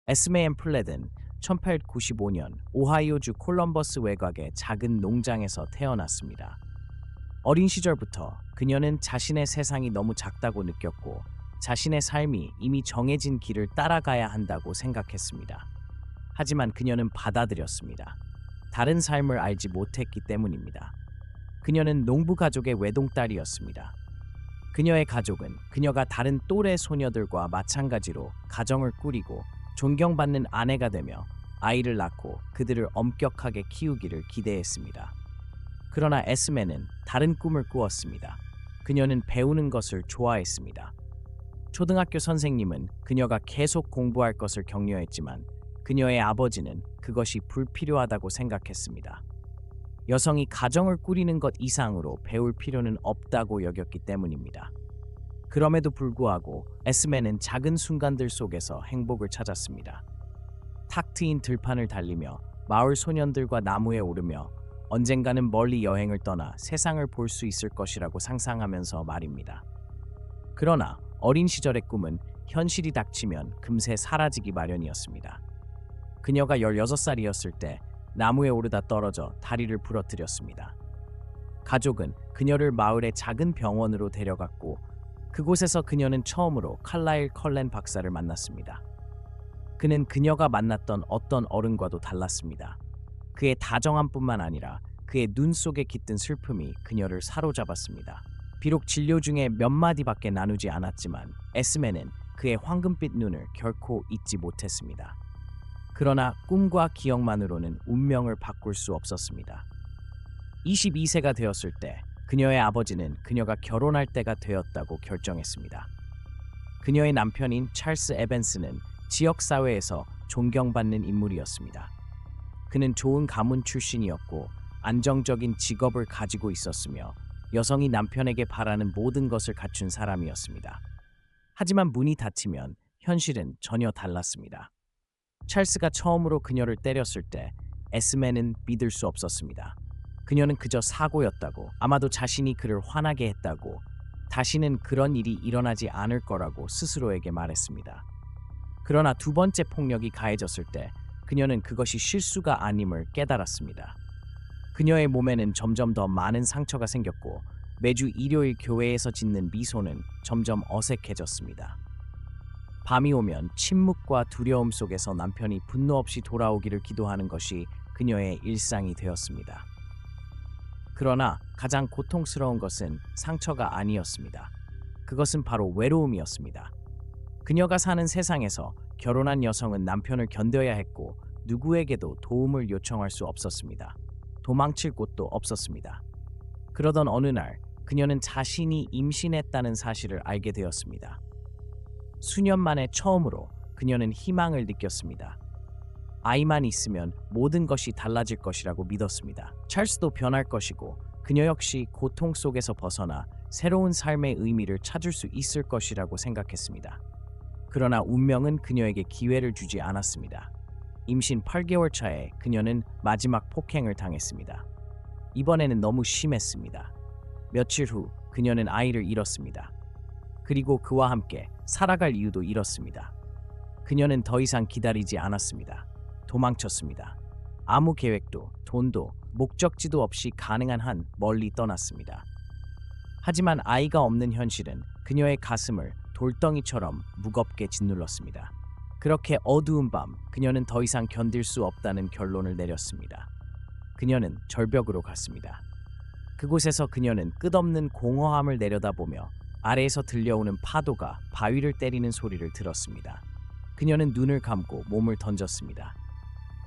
에스메 앤 플레드는 1895년 오하이오주 콜럼버스 외곽의 작은 농장에서 태어났습니다. 어린 시절부터 그녀는 자신의 세상이 너무 작다고 느꼈고 자신의 삶이 이미 정해진 길을 따라가야 한다고 생각했습니다. 하지만 그녀는 받아들였습니다. 다른 삶을 알지 못했기 때문입니다. 그녀는 농부 가족의 외동딸이었습니다. 그녀의 가족은 그녀가 다른 또래 소녀들과 마찬가지로 가정을 꾸리고 존경받는 아내가 되며 아이를 낳고 그들을 엄격하게 키우기를 기대했습니다. 그러나 에스메는 다른 꿈을 꾸었습니다. 그녀는 배우는 것을 좋아했습니다. 초등학교 선생님은 그녀가 계속 공부할 것을 격려했지만 그녀의 아버지는 그것이 불필요하다고 생각했습니다. 여성이 가정을 꾸리는 것 이상으로 배울 필요는 없다고 여겼기 때문입니다. 그럼에도 불구하고 에스메는 작은 순간들 속에서 행복을 찾았습니다. 탁 트인 들판을 달리며 마을 소년들과 나무에 오르며 언젠가는 멀리 여행을 떠나 세상을 볼 수 있을 것이라고 상상하면서 말입니다. 그러나 어린 시절의 꿈은 현실이 닥치면 금세 사라지기 마련이었습니다. 그녀가 16살이었을 때 나무에 오르다 떨어져 다리를 부러뜨렸습니다. 가족은 그녀를 마을의 작은 병원으로 데려갔고 그곳에서 그녀는 처음으로 칼라일 컬렌 박사를 만났습니다. 그는 그녀가 만났던 어떤 어른과도 달랐습니다. 그의 다정함뿐만 아니라 그의 눈 속에 깃든 슬픔이 그녀를 사로잡았습니다. 비록 진료 중에 몇 마디밖에 나누지 않았지만 에스메는 그의 황금빛 눈을 결코 잊지 못했습니다. 그러나 꿈과 기억만으로는 운명을 바꿀 수 없었습니다. 22세가 되었을 때 그녀의 아버지는 그녀가 결혼할 때가 되었다고 결정했습니다. 그녀의 남편인 찰스 에벤스는 지역사회에서 존경받는 인물이었습니다. 그는 좋은 가문 출신이었고 안정적인 직업을 가지고 있었으며 여성이 남편에게 바라는 모든 것을 갖춘 사람이었습니다. 하지만 문이 닫히면 현실은 전혀 달랐습니다. 찰스가 처음으로 그녀를 때렸을 때 에스메는 믿을 수 없었습니다. 그녀는 그저 사고였다고, 아마도 자신이 그를 화나게 했다고, 다시는 그런 일이 일어나지 않을 거라고 스스로에게 말했습니다. 그러나 두 번째 폭력이 가해졌을 때 그녀는 그것이 실수가 아님을 깨달았습니다. 그녀의 몸에는 점점 더 많은 상처가 생겼고 매주 일요일 교회에서 짓는 미소는 점점 어색해졌습니다. 밤이 오면 침묵과 두려움 속에서 남편이 분노 없이 돌아오기를 기도하는 것이 그녀의 일상이 되었습니다. 그러나 가장 고통스러운 것은 상처가 아니었습니다. 그것은 바로 외로움이었습니다. 그녀가 사는 세상에서 결혼한 여성은 남편을 견뎌야 했고 누구에게도 도움을 요청할 수 없었습니다. 도망칠 곳도 없었습니다. 그러던 어느 날 그녀는 자신이 임신했다는 사실을 알게 되었습니다. 수년 만에 처음으로 그녀는 희망을 느꼈습니다. 아이만 있으면 모든 것이 달라질 것이라고 믿었습니다. 찰스도 변할 것이고 그녀 역시 고통 속에서 벗어나 새로운 삶의 의미를 찾을 수 있을 것이라고 생각했습니다. 그러나 운명은 그녀에게 기회를 주지 않았습니다. 임신 8개월 차에 그녀는 마지막 폭행을 당했습니다. 이번에는 너무 심했습니다. 며칠 후 그녀는 아이를 잃었습니다. 그리고 그와 함께 살아갈 이유도 잃었습니다. 그녀는 더 이상 기다리지 않았습니다. 도망쳤습니다. 아무 계획도, 돈도, 목적지도 없이 가능한 한 멀리 떠났습니다. 하지만 아이가 없는 현실은 그녀의 가슴을 돌덩이처럼 무겁게 짓눌렀습니다. 그렇게 어두운 밤, 그녀는 더 이상 견딜 수 없다는 결론을 내렸습니다. 그녀는 절벽으로 갔습니다. 그곳에서 그녀는 끝없는 공허함을 내려다보며 아래에서 들려오는 파도가 바위를 때리는 소리를 들었습니다. 그녀는 눈을 감고 몸을 던졌습니다.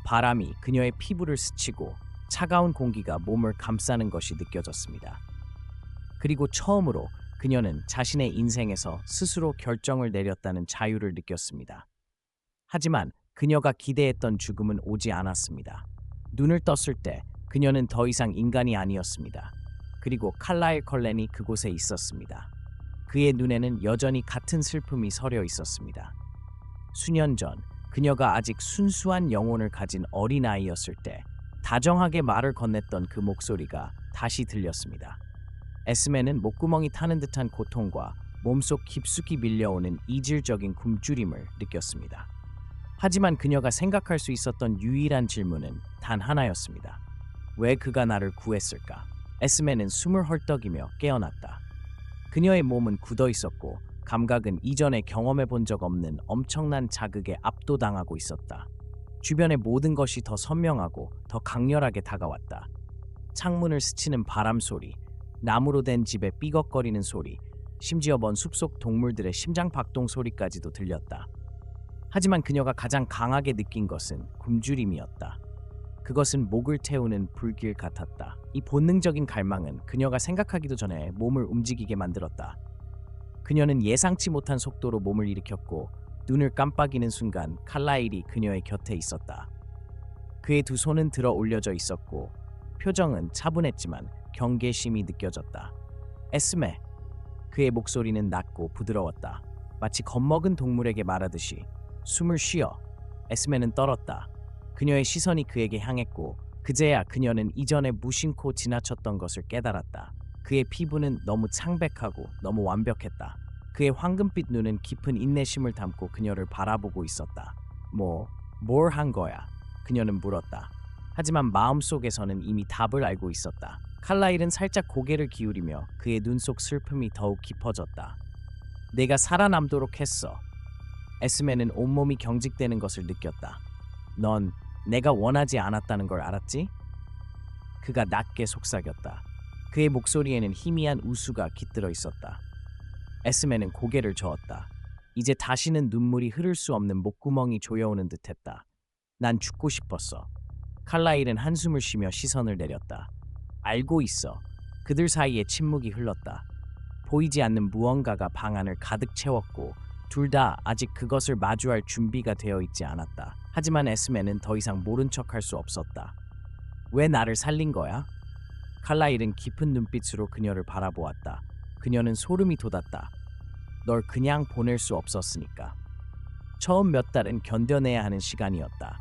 바람이 그녀의 피부를 스치고 차가운 공기가 몸을 감싸는 것이 느껴졌습니다. 그리고 처음으로 그녀는 자신의 인생에서 스스로 결정을 내렸다는 자유를 느꼈습니다. 하지만 그녀가 기대했던 죽음은 오지 않았습니다. 눈을 떴을 때 그녀는 더 이상 인간이 아니었습니다. 그리고 칼라일 컬렌이 그곳에 있었습니다. 그의 눈에는 여전히 같은 슬픔이 서려 있었습니다. 수년 전 그녀가 아직 순수한 영혼을 가진 어린아이였을 때 다정하게 말을 건넸던 그 목소리가 다시 들렸습니다. 에스메는 목구멍이 타는 듯한 고통과 몸속 깊숙이 밀려오는 이질적인 굶주림을 느꼈습니다. 하지만 그녀가 생각할 수 있었던 유일한 질문은 단 하나였습니다. 왜 그가 나를 구했을까? 에스메는 숨을 헐떡이며 깨어났다. 그녀의 몸은 굳어 있었고 감각은 이전에 경험해 본 적 없는 엄청난 자극에 압도당하고 있었다. 주변의 모든 것이 더 선명하고 더 강렬하게 다가왔다. 창문을 스치는 바람 소리, 나무로 된 집의 삐걱거리는 소리, 심지어 먼 숲속 동물들의 심장 박동 소리까지도 들렸다. 하지만 그녀가 가장 강하게 느낀 것은 굶주림이었다. 그것은 목을 태우는 불길 같았다. 이 본능적인 갈망은 그녀가 생각하기도 전에 몸을 움직이게 만들었다. 그녀는 예상치 못한 속도로 몸을 일으켰고 눈을 깜빡이는 순간 칼라일이 그녀의 곁에 있었다. 그의 두 손은 들어 올려져 있었고 표정은 차분했지만 경계심이 느껴졌다. 에스메. 그의 목소리는 낮고 부드러웠다. 마치 겁먹은 동물에게 말하듯이. 숨을 쉬어. 에스메는 떨었다. 그녀의 시선이 그에게 향했고 그제야 그녀는 이전에 무심코 지나쳤던 것을 깨달았다. 그의 피부는 너무 창백하고 너무 완벽했다. 그의 황금빛 눈은 깊은 인내심을 담고 그녀를 바라보고 있었다. 뭘 한 거야? 그녀는 물었다. 하지만 마음속에서는 이미 답을 알고 있었다. 칼라일은 살짝 고개를 기울이며 그의 눈 속 슬픔이 더욱 깊어졌다. 내가 살아남도록 했어. 에스메는 온몸이 경직되는 것을 느꼈다. 넌 내가 원하지 않았다는 걸 알았지? 그가 낮게 속삭였다. 그의 목소리에는 희미한 우수가 깃들어 있었다. 에스메는 고개를 저었다. 이제 다시는 눈물이 흐를 수 없는 목구멍이 조여오는 듯했다. 난 죽고 싶었어. 칼라일은 한숨을 쉬며 시선을 내렸다. 알고 있어. 그들 사이에 침묵이 흘렀다. 보이지 않는 무언가가 방 안을 가득 채웠고 둘 다 아직 그것을 마주할 준비가 되어 있지 않았다. 하지만 에스메는 더 이상 모른 척할 수 없었다. 왜 나를 살린 거야? 칼라일은 깊은 눈빛으로 그녀를 바라보았다. 그녀는 소름이 돋았다. 널 그냥 보낼 수 없었으니까. 처음 몇 달은 견뎌내야 하는 시간이었다.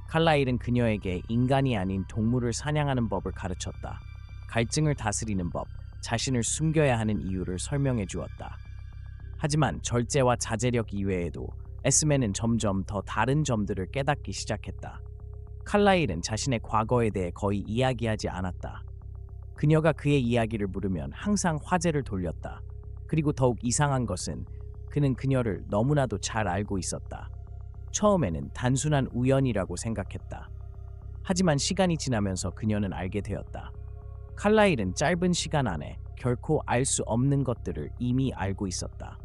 칼라일은 그녀에게 인간이 아닌 동물을 사냥하는 법을 가르쳤다. 갈증을 다스리는 법, 자신을 숨겨야 하는 이유를 설명해 주었다. 하지만 절제와 자제력 이외에도 에스메는 점점 더 다른 점들을 깨닫기 시작했다. 칼라일은 자신의 과거에 대해 거의 이야기하지 않았다. 그녀가 그의 이야기를 물으면 항상 화제를 돌렸다. 그리고 더욱 이상한 것은 그는 그녀를 너무나도 잘 알고 있었다. 처음에는 단순한 우연이라고 생각했다. 하지만 시간이 지나면서 그녀는 알게 되었다. 칼라일은 짧은 시간 안에 결코 알 수 없는 것들을 이미 알고 있었다.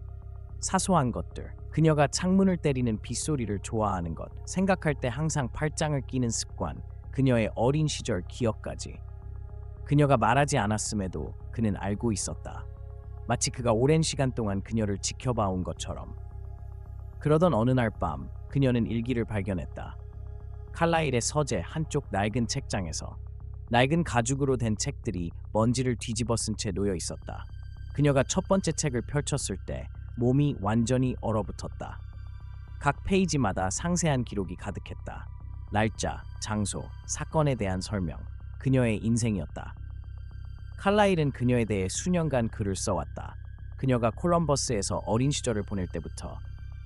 사소한 것들, 그녀가 창문을 때리는 빗소리를 좋아하는 것, 생각할 때 항상 팔짱을 끼는 습관, 그녀의 어린 시절 기억까지. 그녀가 말하지 않았음에도 그는 알고 있었다. 마치 그가 오랜 시간 동안 그녀를 지켜봐온 것처럼. 그러던 어느 날 밤, 그녀는 일기를 발견했다. 칼라일의 서재 한쪽 낡은 책장에서 낡은 가죽으로 된 책들이 먼지를 뒤집어 쓴 채 놓여 있었다. 그녀가 첫 번째 책을 펼쳤을 때 몸이 완전히 얼어붙었다. 각 페이지마다 상세한 기록이 가득했다. 날짜, 장소, 사건에 대한 설명, 그녀의 인생이었다. 칼라일은 그녀에 대해 수년간 글을 써왔다. 그녀가 콜럼버스에서 어린 시절을 보낼 때부터,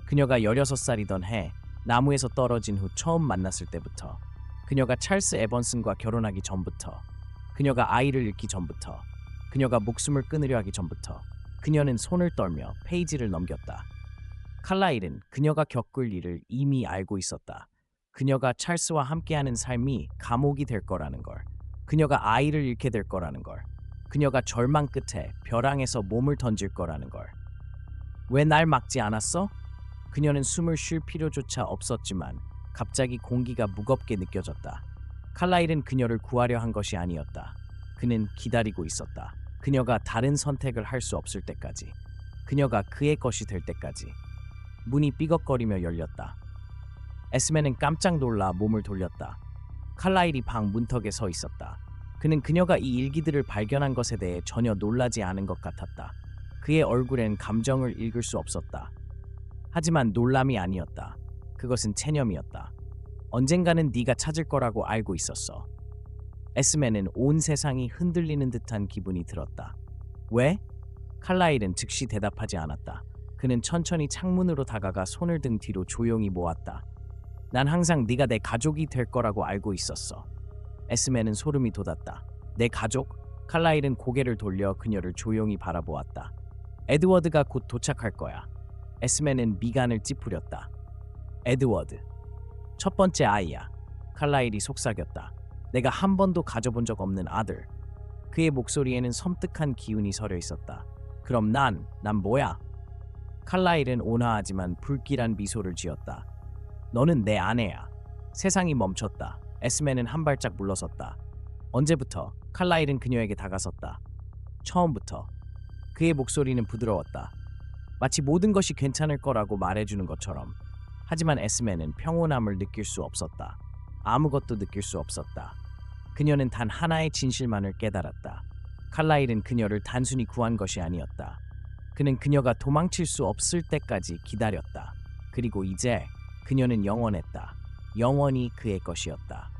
그녀가 16살이던 해 나무에서 떨어진 후 처음 만났을 때부터, 그녀가 찰스 에번슨과 결혼하기 전부터, 그녀가 아이를 잃기 전부터, 그녀가 목숨을 끊으려 하기 전부터 그녀는 손을 떨며 페이지를 넘겼다. 칼라일은 그녀가 겪을 일을 이미 알고 있었다. 그녀가 찰스와 함께하는 삶이 감옥이 될 거라는 걸, 그녀가 아이를 잃게 될 거라는 걸, 그녀가 절망 끝에 벼랑에서 몸을 던질 거라는 걸. 왜 날 막지 않았어? 그녀는 숨을 쉴 필요조차 없었지만 갑자기 공기가 무겁게 느껴졌다. 칼라일은 그녀를 구하려 한 것이 아니었다. 그는 기다리고 있었다. 그녀가 다른 선택을 할 수 없을 때까지. 그녀가 그의 것이 될 때까지. 문이 삐걱거리며 열렸다. 에스메는 깜짝 놀라 몸을 돌렸다. 칼라일이 방 문턱에 서 있었다. 그는 그녀가 이 일기들을 발견한 것에 대해 전혀 놀라지 않은 것 같았다. 그의 얼굴엔 감정을 읽을 수 없었다. 하지만 놀람이 아니었다. 그것은 체념이었다. 언젠가는 네가 찾을 거라고 알고 있었어. 에스메는 온 세상이 흔들리는 듯한 기분이 들었다. 왜? 칼라일은 즉시 대답하지 않았다. 그는 천천히 창문으로 다가가 손을 등 뒤로 조용히 모았다. 난 항상 네가 내 가족이 될 거라고 알고 있었어. 에스맨은 소름이 돋았다. 내 가족? 칼라일은 고개를 돌려 그녀를 조용히 바라보았다. 에드워드가 곧 도착할 거야. 에스맨은 미간을 찌푸렸다. 에드워드. 첫 번째 아이야. 칼라일이 속삭였다. 내가 한 번도 가져본 적 없는 아들. 그의 목소리에는 섬뜩한 기운이 서려 있었다. 그럼 난 뭐야? 칼라일은 온화하지만 불길한 미소를 지었다. 너는 내 아내야. 세상이 멈췄다. 에스맨은 한 발짝 물러섰다. 언제부터? 칼라일은 그녀에게 다가섰다. 처음부터. 그의 목소리는 부드러웠다. 마치 모든 것이 괜찮을 거라고 말해주는 것처럼. 하지만 에스맨은 평온함을 느낄 수 없었다. 아무것도 느낄 수 없었다. 그녀는 단 하나의 진실만을 깨달았다. 칼라일은 그녀를 단순히 구한 것이 아니었다. 그는 그녀가 도망칠 수 없을 때까지 기다렸다. 그리고 이제 그녀는 영원했다. 영원히 그의 것이었다.